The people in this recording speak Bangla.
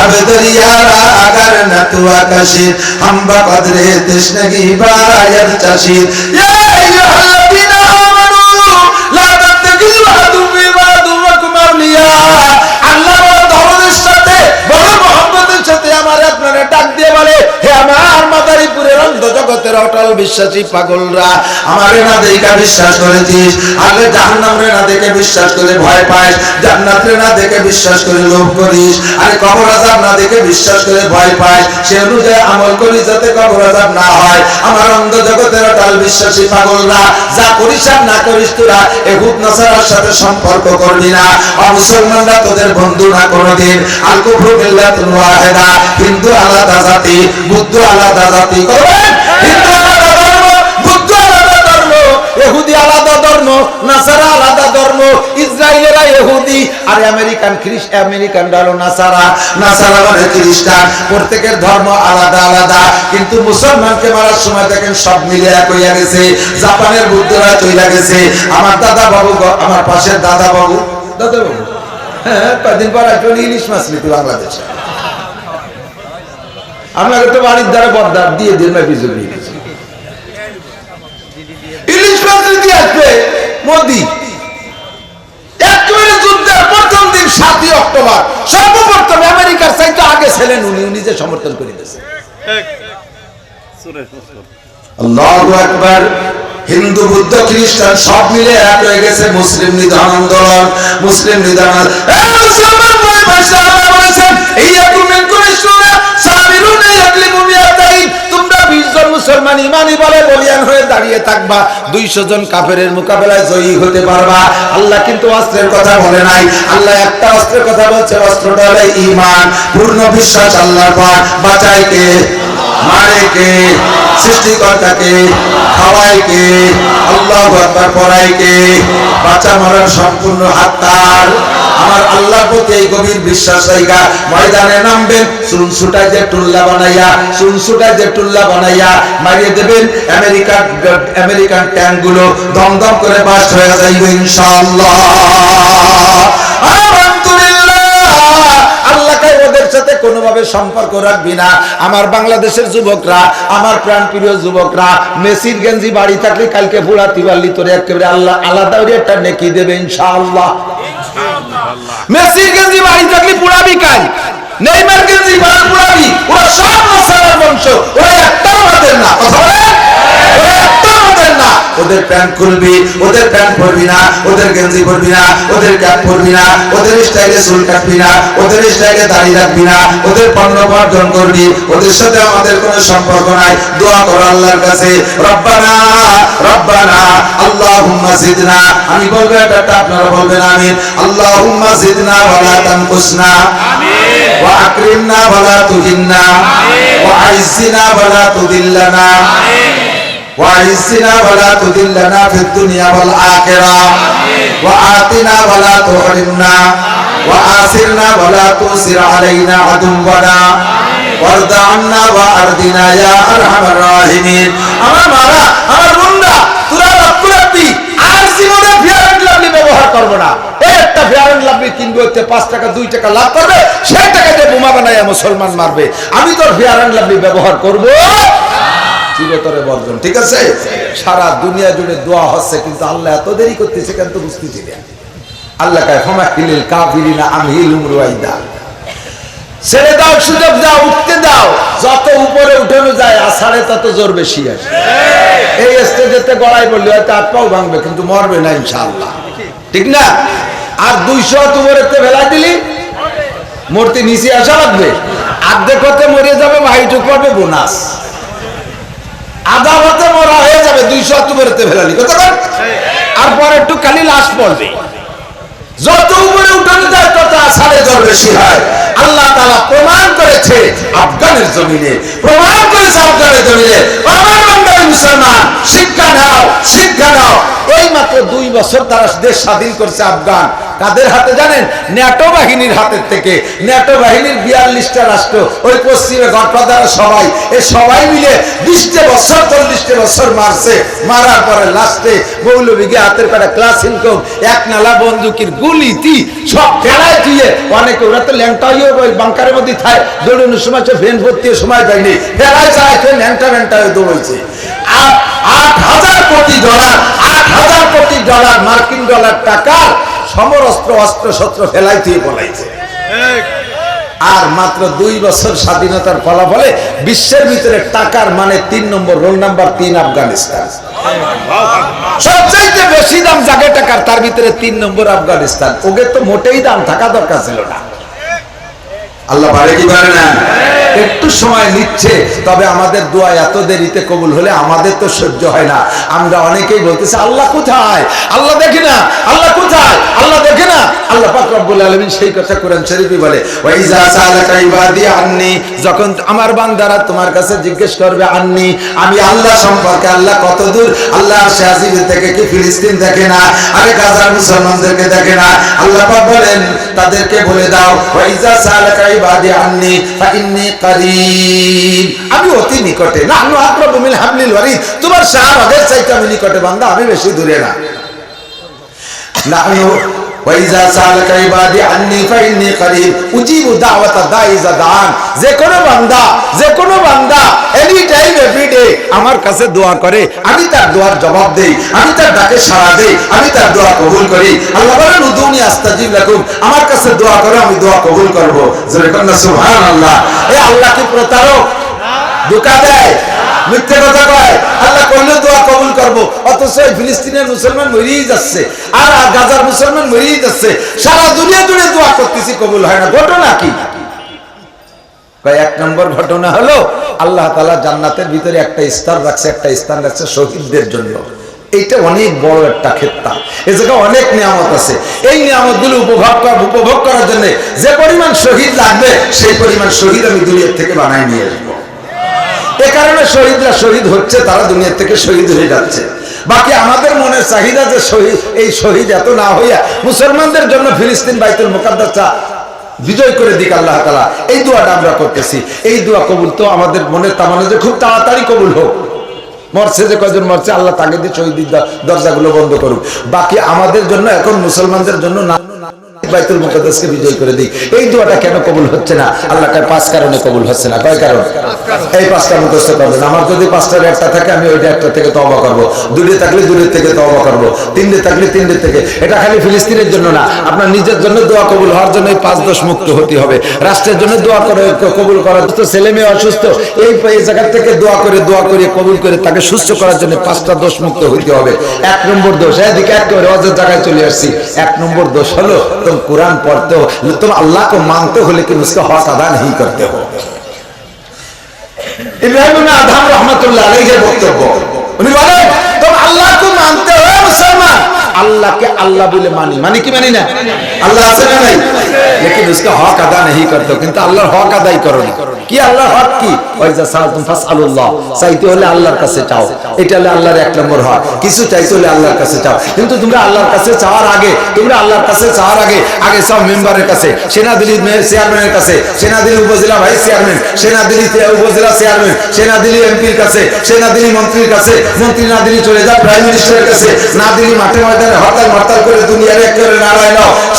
अब दरियारा अगर न तू आकाशी हम बकदरे तश्नगी बायद चशीर या अय्युहल्लज़ीना आमनू ला तत्तखिज़ू अदुव्वी व अदुव्वकुम अवलिया আল্লাহ বড় ধরনের সাথে বড় মোহাম্মদের সাথে আমার আপনারা ডাক দিয়ে বলে হে আমার মাদারীপুরের অন্ধ জগতের অটল বিশ্বাসী পাগলরা আমারে না দেখে বিশ্বাস করেছিস আগে জাহান্নামে না দেখে বিশ্বাস করে ভয় পাস জান্নাতে না দেখে বিশ্বাস করে লোভ করিস আরে কবর আযাব না দেখে বিশ্বাস করে ভয় পাস সে অনুযায়ী আমল করিস যাতে কবর আযাব না হয় আমার অন্ধ জগতের অটল বিশ্বাসী পাগলরা যা করিস আর না করিস তোরা ইহুদ নাসারার সাথে সম্পর্ক করবি না মুসলমানরা তোদের বন্ধু না কোনদিন আল কুফরু মিল্লাতুন ওয়াহিদা হিন্দু আলাদা জাতি বুদ্ধ আলাদা জাতি করবেন হিন্দু আলাদা ধর্ম বুদ্ধ আলাদা ধর্ম ইহুদি আলাদা ধর্ম নাসারা আলাদা ধর্ম ইসরায়েলেরা ইহুদি আর আমেরিকান হলো নাসারা নাসারা মানে খ্রিস্টান প্রত্যেকের ধর্ম আলাদা আলাদা কিন্তু মুসলমানকে মারার সময় দেখেন সব মিলে এক হইয়া গেছে জাপানের বুদ্ধরা চইলা গেছে আমার দাদা বাবু আমার পাশের দাদা বাবু হ্যাঁ কদিন পর আসলে ইলিশ মাছ নিতে বাংলাদেশে আমাকে তো বাড়ির দ্বারা বরদার দিয়ে দিন পিছু নিয়ে গেছে ইলিশ মাছ নিতে আসবে মোদি একেবারে যুদ্ধের প্রথম দিন 7ই অক্টোবর সর্বপ্রথম আমেরিকার চাইতে আগে ছিলেন উনি নিজে সমর্থন করে দিয়েছেন আল্লাহু আকবার হিন্দু বুদ্ধ খ্রিস্টান সব মিলে এক হয়ে গেছে মুসলিম নিধন আন্দোলন মুসলিম নিধন মুসলমান ভাই ভাষা আল্লাহ বলেছেন ইয়াকুম মিনকুম ইসরা সাবিরুনা ইয়াকলিমু মিয়াতাইন তোমরা 20 জন মুসলমান ঈমানি বলে বলিয়ান হয়ে দাঁড়িয়ে থাকবা 200 জন কাফেরের মোকাবেলায় জয়ী হতে পারবা আল্লাহ কিন্তু অস্ত্রের কথা বলে নাই আল্লাহ একটা অস্ত্রের কথা বলছে অস্ত্রটা হলো ঈমান পূর্ণ বিশ্বাস আল্লাহর পর বাঁচায় কে মারে কে সৃষ্টিকর্তাকে খাওয়ায় কে আল্লাহু আকবার পড়ায় কে বাঁচা মারার সম্পূর্ণ হাত তার আমার আল্লাহর প্রতি এই গভীর বিশ্বাস রাখা ময়দানে নামবেন সুনসুটায় যে টুল্লা বানাইয়া মারিয়ে দেবেন আমেরিকান ট্যাঙ্কগুলো দমদম করে বাস্ট হয়ে যাইবে ইনশাআল্লাহ ওদের সাথে কোনোভাবে সম্পর্ক রাখবি না আমার বাংলাদেশের যুবকরা আমার প্রাণপ্রিয় যুবকরা মেসির গেঞ্জি বাড়ি থাকলে কালকে বুড়া তিবাল্লি তোরে একেবারে আল্লাহ আলাদা একটা নেকি দেবে ইনশাআল্লাহ মেসির গেঞ্জি বাড়ি থাকলে পুরাবি কাল নেইমার গেঞ্জি পুরাবি ওরা সব নাসারার বংশ ওরা একটা আমাদের না কথা বলে ওরা একটা আমাদের না ওদের প্যান্ট খুলবি ওদের প্যান্ট পরবি না ওদের গেঞ্জি পরবি না ওদের ক্যাপ পরবি না ওদের স্টাইলে চুল কাটবি না ওদের স্টাইলে দাড়ি রাখবি না ওদের পণ্য বর্জন করবি ওদের সাথে আমাদের কোনো সম্পর্ক নাই দোয়া কর আল্লাহর কাছে রব্বানা রব্বানা আল্লাহুম্মা জিদনা আমি বলবো এটা আপনারা বলবেন আমিন আল্লাহুম্মা জিদনা ওয়া লা তানকুসনা আমিন ওয়া আকরিমনা ওয়া লা তুহিন্না আমিন ওয়া আইজ্জিনা ওয়া লা তুদিল্লানা আমিন وَعِزِّنَا وَلَا تُذِلَّنَا فِي الدُّنْيَا وَالْآخِرَةِ وَآتِنَا وَلَا تُحْرِمْنَا وَآثِرْنَا وَلَا تُؤْثِرْ عَلَيْنَا عَدُوَّنَا وَارْضَ عَنَّا وَأَرْضِنَا يَا أَرْحَمَ الراحمين আমার মারা আমার বোনরা তোরা লক্ষ্য রাখবি আর জীবনে ফেয়ার এন্ড লাভলি ব্যবহার করব না একটা ফেয়ার এন্ড লাভলি কিনবে হতে 5 টাকা 2 টাকা লাভ করবে সেই টাকা দিয়ে বোমা বানায়া মুসলমান মারবে আমি তো ফেয়ার এন্ড লাভলি ব্যবহার করব চিরতরে বর্জন ঠিক আছে সারা দুনিয়া জুড়ে দোয়া হচ্ছে কিন্তু আল্লাহ এত দেরি করতেছে কেন তো বুঝতেছি না আল্লাহ কয় ফামাহিলিল কাফিরিনা আমহিলুম রুয়াইদা ছেড়ে দাও সুযোগ দাও উঠতে দাও যত উপরে উঠানো যায় আষাঢ়ে তত জোর বেশি আসে এই স্টেজেতে গড়াই বললে হয়তো হাত পাও ভাঙবে কিন্তু মরবে না ইনশাআল্লাহ ঠিক না আর 200 হাত উপরেতে ফেলা দিলি মূর্তি নিচে আসা লাগবে অর্ধেক হতে মরে যাবে ভাইটুক পাবে বোনাস আধা হতে মরা হয়ে যাবে 200 হাত উপরেতে ফেলালি কত আর পরে একটু খালি লাশ পড়বে যত উপরে উঠানো যায় তত আষাঢ়ে জ্বর বেশি হয় আল্লাহ তাআলা প্রমাণ করেছে আফগানের জমিনে প্রমাণ করেছে আফগানের জমিনে আমার বাংলার মুসলমান শিক্ষা নাও এই মাত্র 2 বছর তারা দেশ স্বাধীন করেছে আফগান কাদের হাতে জানেন? ন্যাটো বাহিনীর হাতের থেকে। ন্যাটো বাহিনীর 42টা রাষ্ট্র, ওই পশ্চিমে গডফাদার সবাই, এ সবাই মিলে 20 বছর 40 বছর মারছে। মারার পরে লাস্টে মৌলবীকে হাতের কাটা ক্লাস ইনকম এক নালা বন্দুকের গুলিতি সব ফেলায় দিয়ে অনেকে, ওরা তো ল্যাংটাইও ওই বাংকারের মধ্যে থায়, দৌড়ানোর সময় ফ্রেন ভর্তি সময় পায়নি, ফেলায় চায় ল্যাংটা ল্যাংটা হয়ে দৌড়েছে। 8,000 কোটি ডলার, 8,000 কোটি ডলার, মার্কিন ডলার টাকার সমরস্ত্র অস্ত্র শস্ত্র ফেলাই দিয়ে বলাইছে। আর মাত্র 2 বছর স্বাধীনতার ফলাফলে বিশ্বের ভিতরে টাকার মানে 3 নম্বর, রোল নাম্বার 3 আফগানিস্তান। সবচাইতে বেশি দাম জাগে টাকার, তার ভিতরে 3 নম্বর আফগানিস্তান। ওকে তো মোটেই দাম থাকা দরকার ছিল না। আল্লাহ পারে কি পারে না? একটু সময় নিচ্ছে, তবে আমাদের দোয়া এত দেরিতে কবুল হলে আমাদের তো সহ্য হয় না। আমরা অনেকেই বলতেছি আল্লাহ কোথায়, আল্লাহ দেখে না, আল্লাহ কোথায়, আল্লাহ দেখে না। আল্লাহ পাক রব্বুল আলামিন সেই কথা কোরআন শরীফে বলে, ওয়াইজা সালাকা ইবাদি আন্নি, যখন আমার বান্দারা তোমার কাছে জিজ্ঞেস করবে আন্নি, আমি আল্লাহ সম্পর্কে, আল্লাহ কত দূর, আল্লাহ শাহজিব থেকে কি ফিলিস্তিন দেখে না, আরে গাজার মুসলমানদেরকে দেখে না। আল্লাহ পাক বলেন তাদেরকে বলে দাও, ওয়াইজা সালাকা ইবাদি আন্নি ফাইন্নী করিব, আমি অতি নিকটে, নাহনু আকরাবু মিন হাবলিল ওয়ারিদ, তোমার শাহবাগের চাইতে আমি নিকটে বান্দা, আমি বেশি দূরে না। নাহনু ওয়াইজা সালাকা ইবাদি আন্নি ফাইন্নী করিব উজিবু দাওয়াতা দাঈ ইযা দাআন, যে কোনো বান্দা এনি টাইম এভরি ডে আমার কাছে দোয়া করে, আমি তার দোয়ার জবাব দেই, আমি তার ডাকে সাড়া দেই, আমি তার দোয়া কবুল করি। আল্লাহ বলেন উদুনি আস্তাজিব লাকুম, আমার কাছে দোয়া করে আমি দোয়া কবুল করব। জোরে কন্না সুবহানাল্লাহ। এই আল্লাহ কি প্রতারক? ধোঁকা দেয়, মিথ্যে কথা কয়? আল্লাহ করলে দোয়া কবুল করব, অথচ ফিলিস্তিনের মুসলমান মরেই যাচ্ছে, আর গাজার মুসলমান মরেই যাচ্ছে, সারা দুনিয়া জুড়ে দোয়া করতেছি, কবুল হয় না। ঘটনা কি? এক নম্বর ঘটনা হলো আল্লাহ তাআলা জান্নাতের ভিতরে একটা স্তর রাখছে, একটা স্থান রাখছে শহীদদের জন্য। এইটা অনেক বড় একটা ক্ষেত্র, এই জায়গায় অনেক নিয়ামত আছে। এই নিয়ামতগুলো উপভোগ করার জন্য যে পরিমাণ শহীদ লাগবে, সেই পরিমাণ শহীদ আমি দুনিয়া থেকে বানাই নিয়ে আসবো। এ কারণে শহীদরা শহীদ হচ্ছে, তারা দুনিয়া থেকে শহীদ হয়ে যাচ্ছে। বাকি আমাদের মনের চাহিদা যে শহীদ, এই শহীদ এত না হইয়া মুসলমানদের জন্য ফিলিস্তিন বাইতুল মুকাদ্দাসটা বিজয় করে দিক আল্লাহ তাআলা, এই দোয়াটা আমরা করতেছি। এই দোয়া কবুল তো আমাদের মনের তামান্না যে খুব তাড়াতাড়ি কবুল হোক। মরছে যে কয়জন মরছে, আল্লাহ তাকে দিয়ে শহীদের দরজাগুলো বন্ধ করুক। বাকি আমাদের জন্য এখন মুসলমানদের জন্য না বাইতুল মুকাদ্দাসকে বিজয় করে দিই। এই দোয়াটা কেন কবুল হচ্ছে না? আল্লাহ তার 5 কারণে কবুল হচ্ছে না। কয় কারণ? এই 5টা মুখস্থ করবেন। আমার যদি 5টার একটা থাকে, আমি ওইটা একটা থেকে তওবা করব, 2টে থাকলে 2টের থেকে তওবা করব, 3টে থাকলে 3টের থেকে। এটা খালি ফিলিস্তিনের জন্য না, আপনার নিজের জন্য দোয়া কবুল হওয়ার জন্য এই 5 দোষ মুক্ত হতে হবে। রাষ্ট্রের জন্য দোয়া করে কবুল করার, তো ছেলে মেয়ে অসুস্থ, এই জায়গা থেকে দোয়া করে কবুল করে তাকে সুস্থ করার জন্য 5টা দোষ মুক্ত হতে হবে। 1 নম্বর দোষ, এদিকে একেবারে অজের জায়গায় চলে আসছি। 1 নম্বর দোষ হলো तुम कुरान पढ़ते हो, तुम अल्लाह को मानते हो, लेकिन उसका हक अदा नहीं करते हो। इब्राहिम आदम रहमतुल्लाह अलैहि के वक्तव्य, उन्हें बोले तुम अल्लाह को मानते हो मुसलमान, अल्लाह के अल्लाह बोले मानी की मानी ना, अल्लाह से नहीं, लेकिन उसका हक अदा नहीं करते हो। किंतु अल्लाहर हक अदाई करो ना। কি আল্লাহর হক কি? ওয়াইজা সালাতুম ফাসআলুল্লাহ, চাইতে হলে আল্লাহর কাছে চাও। এটা হলো আল্লাহর 1 নম্বর হক। কিছু চাইতে হলে আল্লাহর কাছে চাও। কিন্তু তোমরা আল্লাহর কাছে চাওয়ার আগে, আগে চাও মেম্বারের কাছে, সেনাদিলি চেয়ারম্যানের কাছে, সেনাদিলি উপজেলা ভাইস চেয়ারম্যান, সেনাদিলি উপজেলা চেয়ারম্যান, সেনাদিলি এমপির কাছে, সেনাদিলি মন্ত্রীর কাছে, মন্ত্রী না দিলি চলে যাও প্রাইম মিনিস্টারের কাছে, না দিলি মাঠে ময়দানে হরতাল করে দুনিয়ার এক করে নাড়ায় নাও।